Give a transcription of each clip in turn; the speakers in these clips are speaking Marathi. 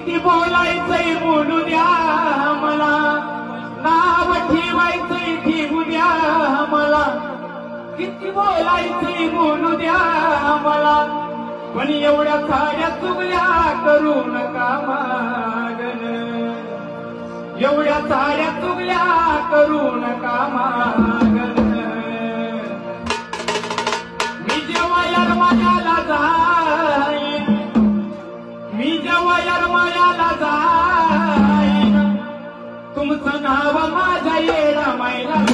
किती बोलायचंय बोलू द्या मला, नाव ठेवायचंय ठेवू द्या मला, किती बोलायचंय बोलू द्या मला, पण एवढ्या साऱ्या चुगल्या करू नका मागन, एवढ्या साऱ्या चुगल्या करू नका मागन. मी जेव्हा यरमायाला जाईन, मी जेव्हा यरमायाला जाईन, तुमचं नाव माझ्या येडा मायला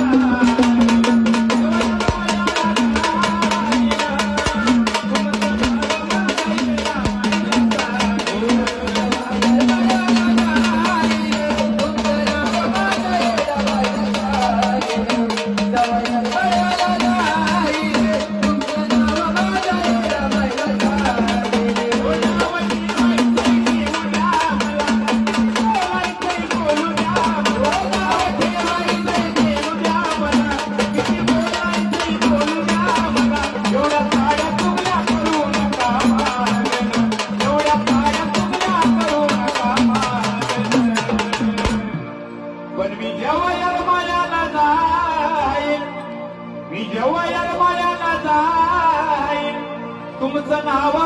मी जेव्हा यरमायाला जाईन, तुमचं नाव